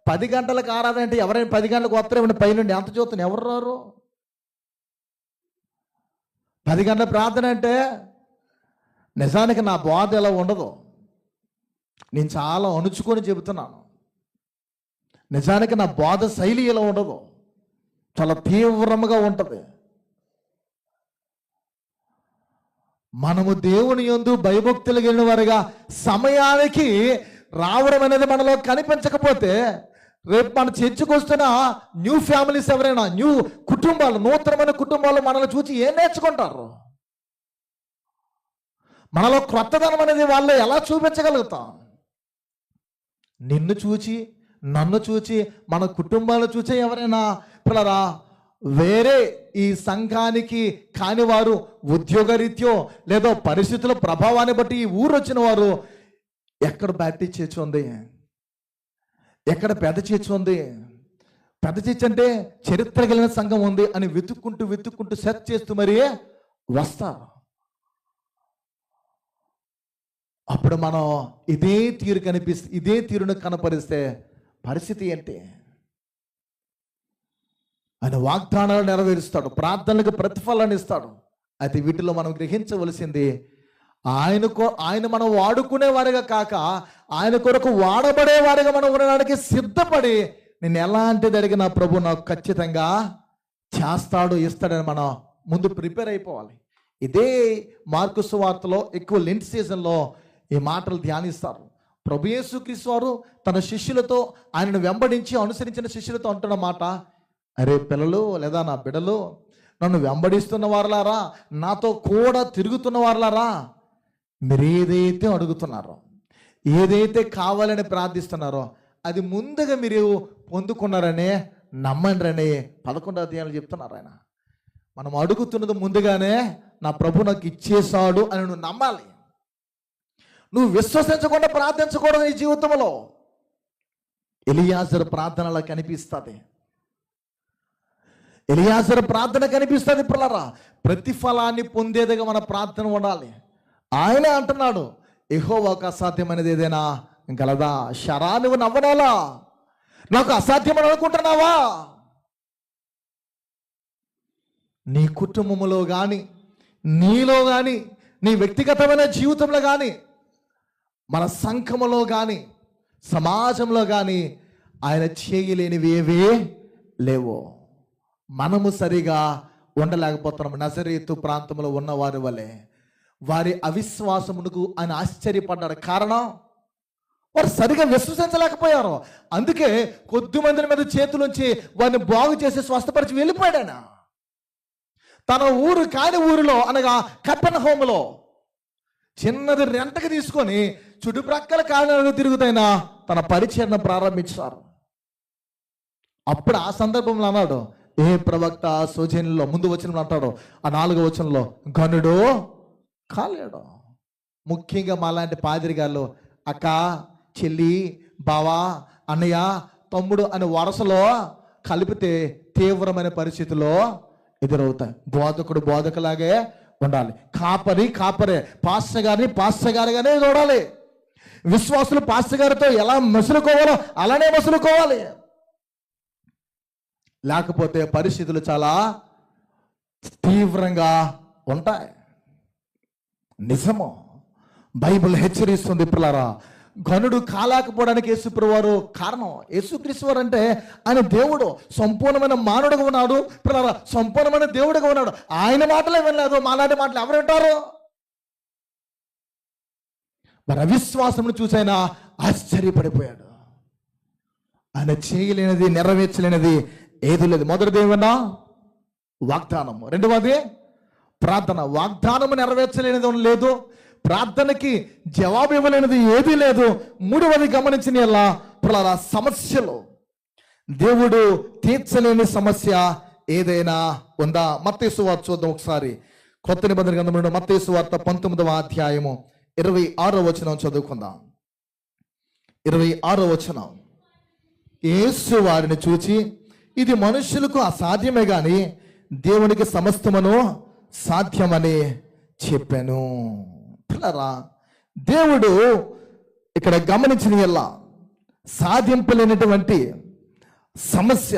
10 గంటలకు ఆరాధన అంటే ఎవరైనా 10 గంటలకు వస్తారేమంటే పైనుండి అంత చూస్తాను, ఎవరు రారు? 10 గంటల ప్రార్థన అంటే నిజానికి నా బోధ ఎలా ఉండదు, నేను చాలా అణుచుకొని చెబుతున్నాను. నిజానికి నా బోధ శైలి ఎలా ఉండదు, చాలా తీవ్రంగా ఉంటుంది. మనము దేవుని యందు భయభక్తులు కలిగిన వారిగా సమయానికి రావడం అనేది మనలో కనిపించకపోతే, రేపు మన చర్చకు వస్తున్న న్యూ ఫ్యామిలీస్ ఎవరైనా, న్యూ కుటుంబాలు, నూతనమైన కుటుంబాలు మనల్ని చూసి ఏం నేర్చుకుంటారు? మనలో క్రొత్తదనం అనేది వాళ్ళు ఎలా చూపించగలుగుతాం? నిన్ను చూచి, నన్ను చూచి, మన కుటుంబాలను చూసి ఎవరైనా పిల్లరా వేరే ఈ సంఘానికి కాని వారు, ఉద్యోగరీత్యో లేదో పరిస్థితుల ప్రభావాన్ని బట్టి ఈ ఊరు వచ్చిన వారు, ఎక్కడ బ్యాప్టిస్ట్ చర్చ్ ఉంది, ఎక్కడ పెద్ద చర్చ్ ఉంది, పెద్ద చర్చ్ అంటే చరిత్ర కలిగిన సంఘం ఉంది అని వెతుక్కుంటూ సెర్చ్ చేస్తూ మరీ వస్తారు. అప్పుడు మనం ఇదే తీరును కనపరిస్తే పరిస్థితి ఏంటి? ఆయన వాగ్దానాలు నెరవేరుస్తాడు, ప్రార్థనలకు ప్రతిఫలాన్ని ఇస్తాడు. అయితే వీటిలో మనం గ్రహించవలసింది, ఆయన మనం వాడుకునేవారిగా కాక ఆయన కొరకు వాడబడేవారిగా మనం ఉండడానికి సిద్ధపడి, నేను ఎలాంటిది అడిగినా ప్రభు నాకు ఖచ్చితంగా చేస్తాడు, ఇస్తాడని మనం ముందు ప్రిపేర్ అయిపోవాలి. ఇదే మార్కు సువార్తలో ఎక్కువ లెంట్ సీజన్లో ఈ మాటలు ధ్యానిస్తారు. ప్రభు యేసుక్రీస్తు వారు తన శిష్యులతో, ఆయనను వెంబడించి అనుసరించిన శిష్యులతో అంటున్న మాట, అరే పిల్లలు, లేదా నా బిడ్డలు, నన్ను వెంబడిస్తున్న వారులారా, నాతో కూడా తిరుగుతున్న వారులారా, మీరు ఏదైతే అడుగుతున్నారో, ఏదైతే కావాలని ప్రార్థిస్తున్నారో అది ముందుగా మీరు పొందుకున్నారనే నమ్మండి అని 11వ అధ్యాయంలో చెప్తున్నారు ఆయన. మనం అడుగుతున్నది ముందుగానే నా ప్రభు నాకు ఇచ్చేశాడు అని నువ్వు నమ్మాలి. నువ్వు విశ్వసించకుండా ప్రార్థించకూడదు. ఈ జీవితంలో ఎలియాజరు ప్రార్థనలా కనిపిస్తుంది. ఎలియాజరు ప్రార్థన కనిపిస్తుంది. పిల్లరా, ప్రతిఫలాన్ని పొందేదిగా మన ప్రార్థన ఉండాలి. ఆయన అంటున్నాడు, యెహోవాకు అసాధ్యమైనది ఏదైనా గలదా? శరా, నువ్వు నవ్వనాలా? నాకు అసాధ్యమని అనుకుంటున్నావా? నీ కుటుంబంలో కానీ, నీలో కానీ, నీ వ్యక్తిగతమైన జీవితంలో కానీ, మన సంఘములో కానీ, సమాజంలో కానీ ఆయన చేయలేనివి ఏవే లేవో. మనము సరిగా ఉండలేకపోతున్నాము. నజరేతు ప్రాంతంలో ఉన్నవారి వలె వారి అవిశ్వాసమునకు ఆయన ఆశ్చర్యపడ్డాడు. కారణం, వారు సరిగా విశ్వసించలేకపోయారు. అందుకే కొద్ది మంది మీద చేతులుంచి వారిని బాగు చేసి స్వస్థపరిచి వెళ్ళిపోయాడు ఆయన. తన ఊరు కాని ఊరిలో, అనగా కపెర్నహూములో చిన్నది రెంటకి తీసుకొని చుట్టుప్రక్కల కారణాలు తిరుగుతైన తన పరిచయను ప్రారంభించారు. అప్పుడు ఆ సందర్భంలో అన్నాడు, ఏ ప్రవక్త సోజనులో ముందు వచనంలో అంటాడు, ఆ 4వ వచనంలో, ఘనుడు కాలేడు. ముఖ్యంగా మాలాంటి పాదిరి గారు అక్క, చెల్లి, బావా, అన్నయ్య, తమ్ముడు అనే వరుసలో కలిపితే తీవ్రమైన పరిస్థితుల్లో ఎదురవుతాయి. బోధకుడు బోధకులాగే ఉండాలి, కాపరే, పాస్టర్ గారిగానే చూడాలి. విశ్వాసులు పాస్టర్ గారితో ఎలా మసులుకోవాలో అలానే మసులుకోవాలి. లేకపోతే పరిస్థితులు చాలా తీవ్రంగా ఉంటాయి. నిజము, బైబిల్ హెచ్చరిస్తుంది. పిల్లరా, ఘనుడు కాలేకపోవడానికి యేసుప్రభువు వారు కారణం. యేసుక్రీస్తు వారు అంటే ఆయన దేవుడు, సంపూర్ణమైన మానవుడిగా ఉన్నాడు. పిల్లరా, సంపూర్ణమైన దేవుడిగా ఉన్నాడు. ఆయన మాటలే వినలేదు, మాలాంటి మాటలు ఎవరు వింటారు? మరి అవిశ్వాసమును చూసి ఆయన ఆశ్చర్యపడిపోయాడు. ఆయన చేయలేనిది, నెరవేర్చలేనిది ఏది లేదు. మొదటిది ఏమన్నా? వాగ్దానము. రెండవది ప్రార్థన. వాగ్దానము నెరవేర్చలేనిది లేదు, ప్రార్థనకి జవాబు ఇవ్వలేనిది ఏదీ లేదు. మూడవది గమనించిన ఎలా పిల్లల సమస్యలు, దేవుడు తీర్చలేని సమస్య ఏదైనా ఉందా? మత్తయి సువార్త చూద్దాం ఒకసారి. కొత్త నిబంధన గ్రంథంలో మత్తయి సువార్త 19వ అధ్యాయము 26వ వచనం చదువుకుందాం. 26వ వచనం. యేసు వారిని చూచి, ఇది మనుషులకు అసాధ్యమే గాని దేవునికి సమస్తమును సాధ్యమని చెప్పాను. పిల్లరా, దేవుడు ఇక్కడ గమనించిన ఎలా సాధింపలేనటువంటి సమస్య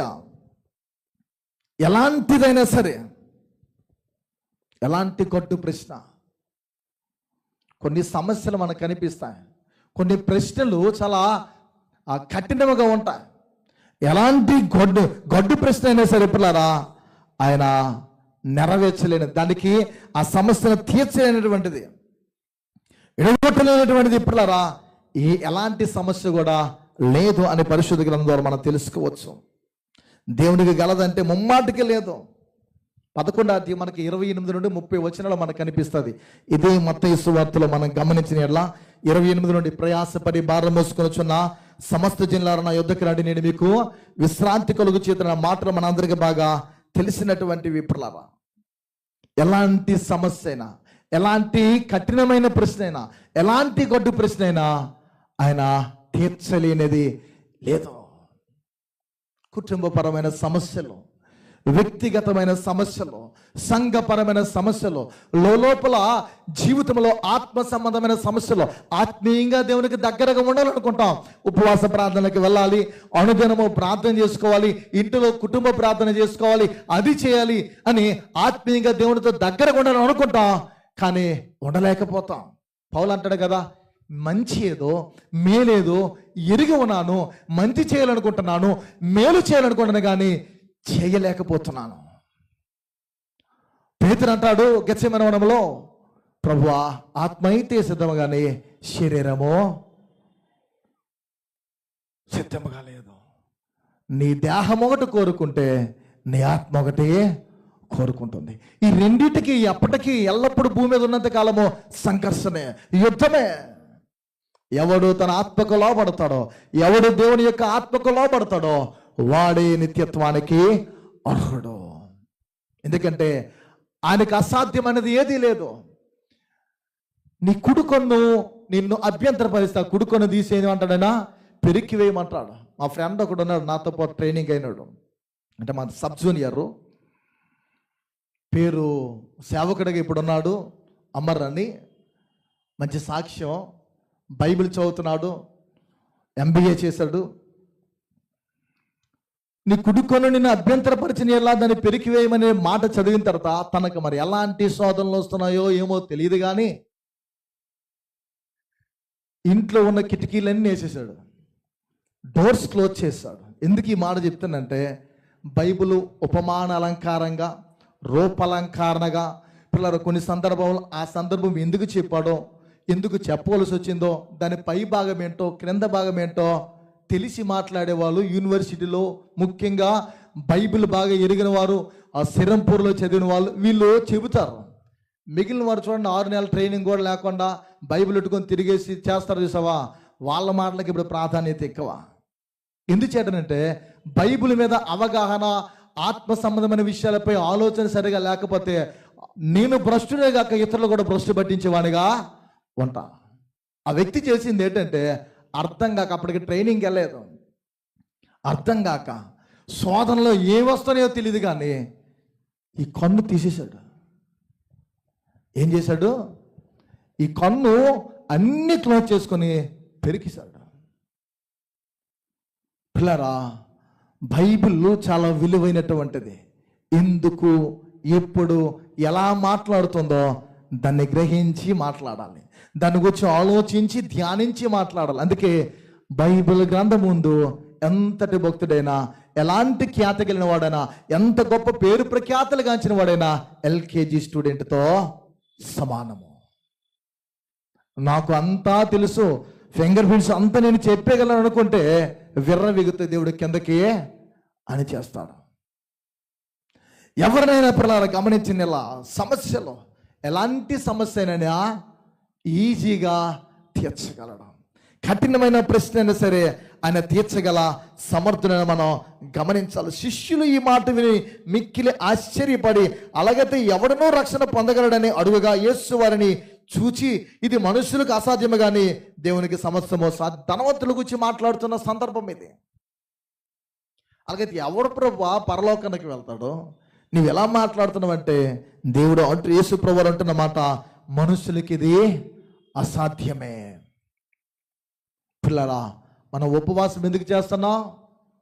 ఎలాంటిదైనా సరే, ఎలాంటి కొట్టు ప్రశ్న, కొన్ని సమస్యలు మనకు కనిపిస్తాయి, కొన్ని ప్రశ్నలు చాలా కఠినంగా ఉంటాయి. ఎలాంటి గొడ్డు ప్రశ్న అయినా సరే పిల్లరా, ఆయన నెరవేర్చలేని, దానికి ఆ సమస్యను తీర్చలేనటువంటిది, ఎడగొట్టలేనటువంటిది పిల్లరా, ఎలాంటి సమస్య కూడా లేదు అని పరిశుద్ధ గ్రంథం ద్వారా మనం తెలుసుకోవచ్చు. దేవునికి గలదంటే ముమ్మాటికి లేదు. 11వ అధ్యాయం మనకి 28 నుండి 30 వచనాలు మనకు కనిపిస్తుంది. ఇదే మత్తయి సువార్తలో మనం గమనించిన ఎలా 28 నుండి, ప్రయాసపడి భారం మోసుకొనుచున్న సమస్త జనులారా నా యొద్దకు రండి, నేను మీకు విశ్రాంతి కలుగు చేతున్న మాటలు మనందరికీ బాగా తెలిసినటువంటి విప్రలారా. ఎలాంటి సమస్య అయినా, ఎలాంటి కఠినమైన ప్రశ్న అయినా, ఎలాంటి గొడ్డు ప్రశ్న అయినా ఆయన తీర్చలేనిది లేదు. కుటుంబపరమైన సమస్యలు, వ్యక్తిగతమైన సమస్యలు, సంఘపరమైన సమస్యలు, లోపల జీవితంలో ఆత్మ సంబంధమైన సమస్యలు, ఆత్మీయంగా దేవునికి దగ్గరగా ఉండాలనుకుంటాం. ఉపవాస ప్రార్థనలకు వెళ్ళాలి, అనుదినము ప్రార్థన చేసుకోవాలి, ఇంటిలో కుటుంబ ప్రార్థన చేసుకోవాలి, అది చేయాలి అని ఆత్మీయంగా దేవునితో దగ్గరగా ఉండాలని అనుకుంటాం. కానీ ఉండలేకపోతాం. పౌలు అంటాడు కదా, మంచి ఏదో మేలేదో ఎరిగి ఉన్నాను, మంచి చేయాలనుకుంటున్నాను, మేలు చేయాలనుకుంటున్నాను కానీ చేయలేకపోతున్నాను. పేతురు అంటాడు గెత్సేమనే వనంలో, ప్రభువా ఆత్మ అయితే సిద్ధముగానే శరీరము సిద్ధముగా లేదు. నీ దేహం ఒకటి కోరుకుంటే నీ ఆత్మ ఒకటి కోరుకుంటుంది. ఈ రెండింటికి ఎప్పటికీ ఎల్లప్పుడూ భూమి మీద ఉన్నంత కాలము సంఘర్షణే, యుద్ధమే. ఎవడు తన ఆత్మకు లోబడతాడో, ఎవడు దేవుని యొక్క ఆత్మకు లోబడతాడో వాడే నిత్యత్వానికి అర్హుడు. ఎందుకంటే ఆయనకు అసాధ్యమైనది ఏదీ లేదు. నీ కుడుకొన్ను నిన్ను అభ్యంతరపరిస్తా, కుడుకొన్ను తీసేది అంటాడైనా పెరికి వేయమంటాడు. మా ఫ్రెండ్ ఒకడు ఉన్నాడు, నాతో పాటు ట్రైనింగ్ అయినాడు, అంటే మా సబ్ జూనియర్, పేరు సేవకుడిగా ఇప్పుడు ఉన్నాడు, అమర్ అని. మంచి సాక్ష్యం, బైబిల్ చదువుతున్నాడు, MBA చేశాడు. నీ కుడుకొను నిన్ను అభ్యంతరపరిచిన ఎలా దాన్ని పెరికివేయమనే మాట చదివిన తర్వాత తనకు మరి ఎలాంటి శోధనలు వస్తున్నాయో ఏమో తెలియదు కానీ ఇంట్లో ఉన్న కిటికీలన్నీ వేసేసాడు, డోర్స్ క్లోజ్ చేశాడు. ఎందుకు ఈ మాట చెప్తానంటే, బైబిల్ ఉపమాన అలంకారంగా, రూపలంకారణగా పిల్లలు కొన్ని సందర్భంలో ఆ సందర్భం ఎందుకు చెప్పాడో, ఎందుకు చెప్పవలసి వచ్చిందో, దాని పై భాగం ఏంటో క్రింద భాగం ఏంటో తెలిసి మాట్లాడేవాళ్ళు యూనివర్సిటీలో, ముఖ్యంగా బైబిల్ బాగా ఎరిగిన వారు, ఆ సిరంపూర్లో చదివిన వాళ్ళు వీళ్ళు చెబుతారు. మిగిలిన వారు చూడండి, 6 నెలల ట్రైనింగ్ కూడా లేకుండా బైబిల్ పెట్టుకొని తిరిగేసి చేస్తారు చూసావా, వాళ్ళ మాటలకి ఇప్పుడు ప్రాధాన్యత ఎక్కువ. ఎందుచేతనంటే బైబిల్ మీద అవగాహన, ఆత్మ సంబంధమైన విషయాలపై ఆలోచన సరిగా లేకపోతే నేను భ్రష్టుడే కాక ఇతరులు కూడా భ్రష్టు పట్టించేవాడిగా ఉంటా. ఆ వ్యక్తి చేసింది ఏంటంటే అర్థం కాక, అప్పటికి ట్రైనింగ్ వెళ్ళలేదు, అర్థం కాక శోధనలో ఏ వస్తున్నాయో తెలియదు కానీ ఈ కన్ను తీసేశాడు. ఏం చేశాడు? ఈ కన్ను అన్ని క్లోజ్ చేసుకొని పెరికిశాడు. పిల్లరా, బైబిల్ చాలా విలువైనటువంటిది. ఎందుకు, ఎప్పుడు, ఎలా మాట్లాడుతుందో దాన్ని గ్రహించి మాట్లాడాలి, దాని గురించి ఆలోచించి ధ్యానించి మాట్లాడాలి. అందుకే బైబిల్ గ్రంథం ముందు ఎంతటి భక్తుడైనా, ఎలాంటి ఖ్యాత కలిగిన వాడైనా, ఎంత గొప్ప పేరు ప్రఖ్యాతలు గాంచిన వాడైనా LKG స్టూడెంట్తో సమానము. నాకు అంతా తెలుసు, ఫింగర్ ప్రింట్స్ అంతా నేను చెప్పేయగలను అనుకుంటే విర్ర విగుతే దేవుడు కిందకి అని చేస్తాడు. ఎవరినైనా పిల్లలు గమనించిన ఇలా సమస్యలు, ఎలాంటి సమస్య అయినా ఈజీగా తీర్చగలడం, కఠినమైన ప్రశ్న అయినా సరే ఆయన తీర్చగల సమర్థులను మనం గమనించాలి. శిష్యులు ఈ మాట విని మిక్కిలి ఆశ్చర్యపడి, అలాగైతే ఎవడనో రక్షణ పొందగలడని అడుగుగా యేసు వారిని చూచి, ఇది మనుషులకు అసాధ్యము కానీ దేవునికి సమస్తము ధనవంతుల గురించి మాట్లాడుతున్న సందర్భం ఇది. అలాగైతే ఎవడు ప్రభువా పరలోకానికి వెళ్తాడో, నువ్వు ఎలా మాట్లాడుతున్నావు అంటే, దేవుడు అంటూ యేసు ప్రభువు అంటున్న మాట, మనుషులకి ఇది అసాధ్యమే. పిల్లరా, మనం ఉపవాసం ఎందుకు చేస్తున్నాం?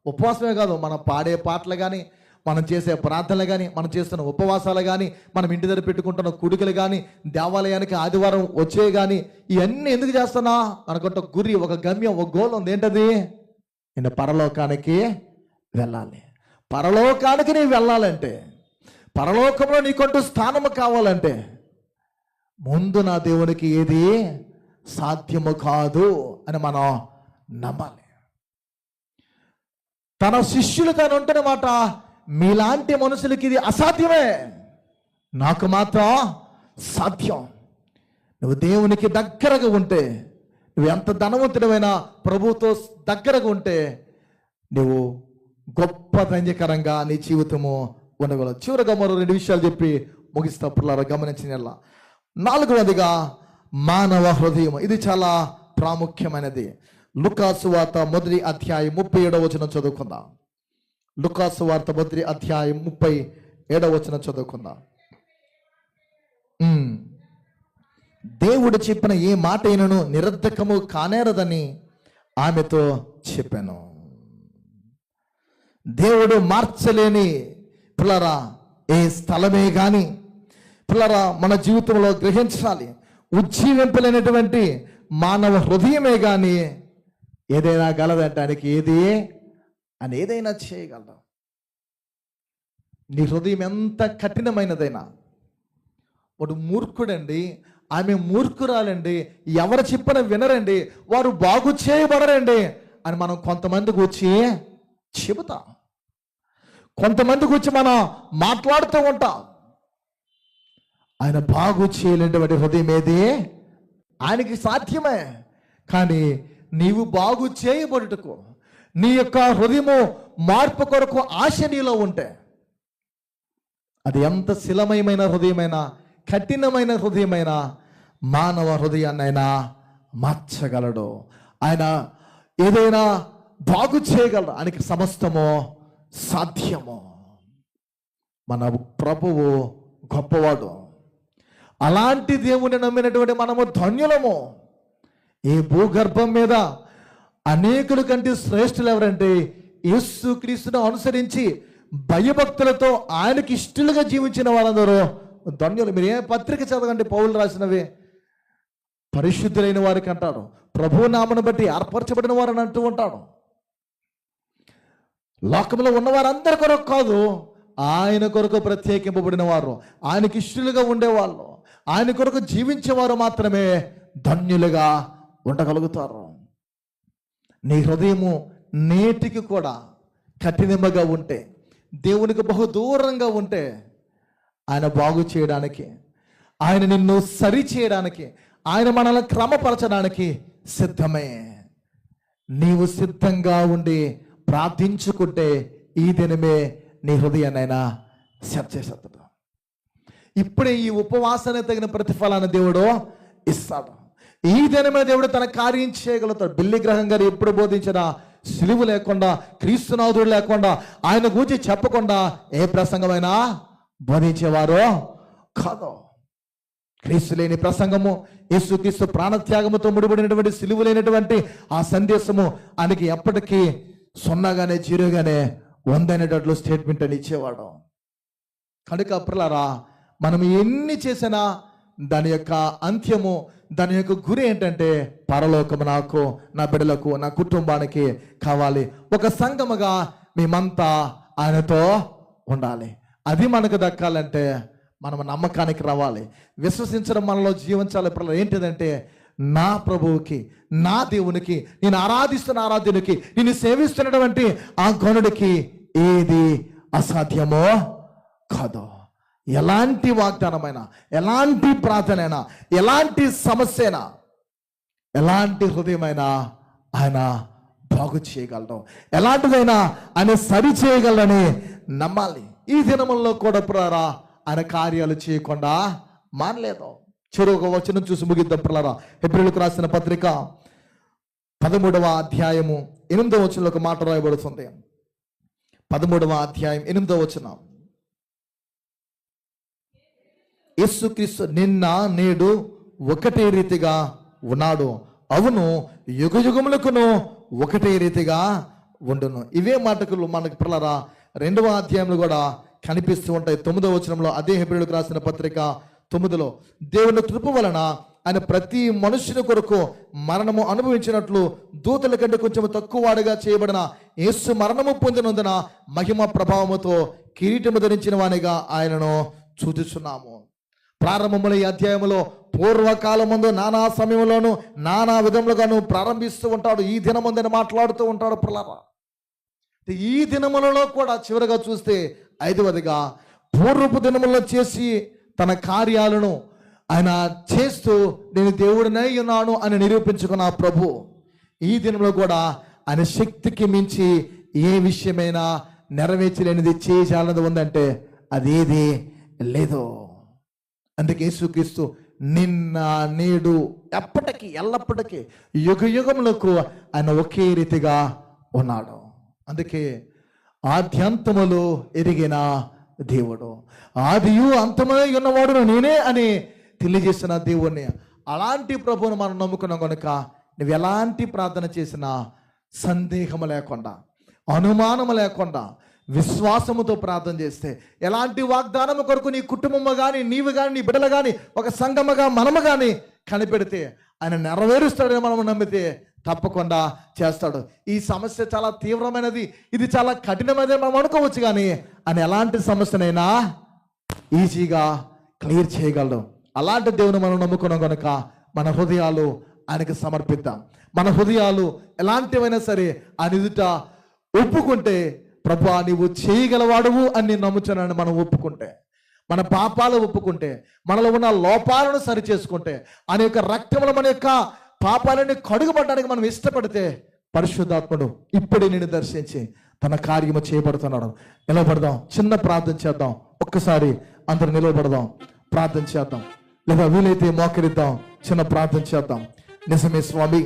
ఉపవాసమే కాదు, మనం పాడే పాటలు కానీ, మనం చేసే ప్రార్థనలు కానీ, మనం చేస్తున్న ఉపవాసాలు కానీ, మనం ఇంటి దగ్గర పెట్టుకుంటున్న కుడికలు కానీ, దేవాలయానికి ఆదివారం వచ్చే కానీ, ఇవన్నీ ఎందుకు చేస్తున్నా? మనకుంటే గురి, ఒక గమ్యం, ఒక గోల్ ఉంది. ఏంటది? నేను పరలోకానికి వెళ్ళాలి. పరలోకానికి నీవు వెళ్ళాలంటే, పరలోకంలో నీకంటూ స్థానము కావాలంటే ముందు నా దేవునికి ఏది సాధ్యము కాదు అని మనం నమ్మాలి. తన శిష్యులు తను ఉంటున్నమాట, మీలాంటి మనుషులకి ఇది అసాధ్యమే, నాకు మాత్రం సాధ్యం. నువ్వు దేవునికి దగ్గరగా ఉంటే, నువ్వు ఎంత ధనవంతుడమైనా ప్రభువుతో దగ్గరగా ఉంటే నువ్వు గొప్ప ధన్యకరంగా నీ జీవితము ఉండగలవు. చివరిగా మరో 2 విషయాలు చెప్పి ముగిస్తా పిల్లలు, గమనించిన 4వదిగా మానవ హృదయం. ఇది చాలా ప్రాముఖ్యమైనది. లూకా సువార్త 1వ అధ్యాయం 37వ వచనం చదువుకుందాం. లూకాసు వార్త 1 అధ్యాయం 37వ వచనం చదువుకుందాం. దేవుడు చెప్పిన ఏ మాట అయినను నిరర్ధకము కానేరదని ఆమెతో చెప్పాను. దేవుడు మార్చలేని పిల్లరా ఏ స్థలమే కానీ పిల్లరా మన జీవితంలో గ్రహించాలి. ఉజ్జీవింపలేనటువంటి మానవ హృదయమే కానీ ఏదైనా గలదంటానికి ఏది అని ఏదైనా చేయగలదు. నీ హృదయం ఎంత కఠినమైనదైనా, వాడు మూర్ఖుడండి, ఆమె మూర్ఖురాలండి, ఎవరు చెప్పిన వినరండి, వారు బాగు చేయబడరండి అని మనం కొంతమందికి వచ్చి చెబుతాం, కొంతమందికి వచ్చి మనం మాట్లాడుతూ ఉంటాం. ఆయన బాగు చేయలేనటువంటి హృదయం ఏది? ఆయనకి సాధ్యమే. కానీ నీవు బాగు చేయబడుటకు నీ యొక్క హృదయము మార్పు కొరకు ఆశ నీలో ఉంటే అది ఎంత శిలమయమైన హృదయమైనా కఠినమైన హృదయమైన మానవ హృదయాన్నైనా మార్చగలడు. ఆయన ఏదైనా బాగు చేయగలడు. ఆయనకి సమస్తము సాధ్యము. మన ప్రభువు గొప్పవాడు. అలాంటి దేవుని నమ్మినటువంటి మనము ధన్యులము. ఈ భూగర్భం మీద అనేకుల కంటే శ్రేష్ఠులు ఎవరంటే యేసుక్రీస్తును అనుసరించి భయభక్తులతో ఆయనకి ఇష్టలుగా జీవించిన వాళ్ళందరూ ధన్యులు. మీరు ఏ పత్రిక చదవండి, పౌలు రాసినవి పరిశుద్ధులైన వారికి అంటాడు, ప్రభు నామను బట్టి ఏర్పరచబడిన వారు అని అంటూ ఉంటాడు. లోకంలో ఉన్నవారందరి కొరకు కాదు, ఆయన కొరకు ప్రత్యేకింపబడిన వారు, ఆయనకి ఇష్టలుగా ఉండేవాళ్ళు, ఆయన కొరకు జీవించేవారు మాత్రమే ధన్యులుగా ఉండగలుగుతారు. నీ హృదయము నేటికి కూడా కఠినముగా ఉంటే, దేవునికి బహు దూరంగా ఉంటే ఆయన బాగు చేయడానికి, ఆయన నిన్ను సరి చేయడానికి, ఆయన మనల్ని క్రమపరచడానికి సిద్ధమే. నీవు సిద్ధంగా ఉండి ప్రార్థించుకుంటే ఈ దినమే నీ హృదయాన్నైనా సెట్ చేసేస్తాడు. ఇప్పుడే ఈ ఉపవాసానికి తగిన ప్రతిఫలాన్ని దేవుడు ఇస్తాడు. ఈ దినమే దేవుడు తన కార్యం చేయగలుగుతాడు. బిల్లి గ్రహం గారు ఎప్పుడు బోధించిన సిలువు లేకుండా, క్రీస్తునాథుడు లేకుండా, ఆయన గురించి చెప్పకుండా ఏ ప్రసంగమైనా బోధించేవారో కాదు. క్రీస్తు లేని ప్రసంగము, యేసుక్రీస్తు ప్రాణత్యాగముతో ముడిపడినటువంటి సిలువు లేనటువంటి ఆ సందేశము ఆయనకి ఎప్పటికీ సున్నాగానే జీరోగానే 100 అనేటట్లు స్టేట్మెంట్ అని ఇచ్చేవాడు. కనుక పిల్లరా, మనం ఎన్ని చేసినా దాని యొక్క అంత్యము, దాని యొక్క గురి ఏంటంటే పరలోకము నాకు, నా బిడ్డలకు, నా కుటుంబానికి కావాలి. ఒక సంఘముగా మేమంతా ఆయనతో ఉండాలి. అది మనకు దక్కాలంటే మనం నమ్మకానికి రావాలి, విశ్వసించడం మనలో జీవించాలి. పిల్లలు ఏంటిదంటే నా ప్రభువుకి, నా దేవునికి, నేను ఆరాధిస్తున్న ఆరాధ్యునికి, నేను సేవిస్తున్నటువంటి ఆ గనుడికి ఏది అసాధ్యమో కాదు. ఎలాంటి వాగ్దానమైనా, ఎలాంటి ప్రార్థనైనా, ఎలాంటి సమస్యైనా, ఎలాంటి హృదయమైనా ఆయన బాగు చేయగలడం, ఎలాంటిదైనా ఆయన సరి చేయగలడని నమ్మాలి. ఈ దినముల్లో కూడా ప్రియులారా ఆయన కార్యాలు చేయకుండా మానలేదు. చెరువు వచనం చూసి ముగిద్దాం ప్రియులారా. హెబ్రీయులకు రాసిన పత్రిక 13వ అధ్యాయము 8వ వచనంలో ఒక మాట రాయబడుతుంది. 13వ అధ్యాయం 8వ వచనం, యేసుక్రీస్తు నిన్న నేడు ఒకటే రీతిగా ఉన్నాడు, అవును యుగయుగములకును ఒకటే రీతిగా ఉండును. ఇవే మాటలు మనకు పిల్లరా 2వ అధ్యాయంలో కూడా కనిపిస్తూ ఉంటాయి. 9వ వచనంలో అదే హెబ్రీయులకు రాసిన పత్రిక 9లో, దేవుని కృప వలన ఆయన ప్రతి మనుష్యుని కొరకు మరణము అనుభవించినట్లు దూతల కంటే కొంచెం తక్కువ వాడిగా చేయబడిన యేసు మరణము పొందినందున మహిమ ప్రభావముతో కిరీటము ధరించిన వానిగా ఆయనను చూచుచున్నాము. ప్రారంభముల ఈ అధ్యాయంలో పూర్వకాలం ముందు నానా సమయంలోనూ నానా విధములుగాను ప్రారంభిస్తూ ఉంటాడు. ఈ దినముందని మాట్లాడుతూ ఉంటాడు పిల్లరా. ఈ దినములలో కూడా చివరిగా చూస్తే 5వదిగా పూర్వపు దినములలో చేసి తన కార్యాలను ఆయన చేస్తూ నేను దేవుడినై ఉన్నాను అని నిరూపించుకున్న ప్రభు ఈ దినంలో కూడా ఆయన శక్తికి మించి ఏ విషయమైనా నెరవేర్చలేనిది, చేయజాలది ఉందంటే అదేది లేదు. అందుకే యేసుక్రీస్తు నిన్న నేడు ఎప్పటికీ ఎల్లప్పటికీ యుగ యుగములకు ఆయన ఒకే రీతిగా ఉన్నాడు. అందుకే ఆద్యంతములు ఎరిగిన దేవుడు, ఆదియు అంతమై ఉన్నవాడు నేనే అని తెలియజేసిన దేవుణ్ణి, అలాంటి ప్రభువును మనం నమ్ముకున్నాం కనుక నువ్వు ఎలాంటి ప్రార్థన చేసినా సందేహము లేకుండా, అనుమానము లేకుండా, విశ్వాసముతో ప్రార్థన చేస్తే, ఎలాంటి వాగ్దానము కొరకు నీ కుటుంబము కానీ, నీవు కానీ, నీ బిడ్డలు కానీ, ఒక సంఘముగా మనము కానీ కనిపెడితే ఆయన నెరవేరుస్తాడని మనం నమ్మితే తప్పకుండా చేస్తాడు. ఈ సమస్య చాలా తీవ్రమైనది, ఇది చాలా కఠినమైనది మనం అనుకోవచ్చు, కానీ ఆయన ఎలాంటి సమస్యనైనా ఈజీగా క్లియర్ చేయగలడు. అలాంటి దేవుని మనం నమ్ముకున్నాం కనుక మన హృదయాలు ఆయనకి సమర్పిద్దాం. మన హృదయాలు ఎలాంటివైనా సరే ఆయన ఎదుట ఒప్పుకుంటే, ప్రభువా నీవు చేయగలవాడువు అని నేను నమ్ముచున్నాను మనం ఒప్పుకుంటే, మన పాపాలు ఒప్పుకుంటే, మనలో ఉన్న లోపాలను సరి చేసుకుంటే, ఆయన యొక్క రక్తములు మన యొక్క పాపాలని కడుగుపడడానికి మనం ఇష్టపడితే, పరిశుద్ధాత్ముడు ఇప్పుడే నిన్ను దర్శించి తన కార్యము చేయబడుతున్నాడు. నిలబడదాం, చిన్న ప్రార్థన చేద్దాం. ఒక్కసారి అందరూ నిలబడదాం, ప్రార్థన చేద్దాం. లేదా వీలైతే మోకరిద్దాం, చిన్న ప్రార్థన చేద్దాం. నిజమే స్వామి,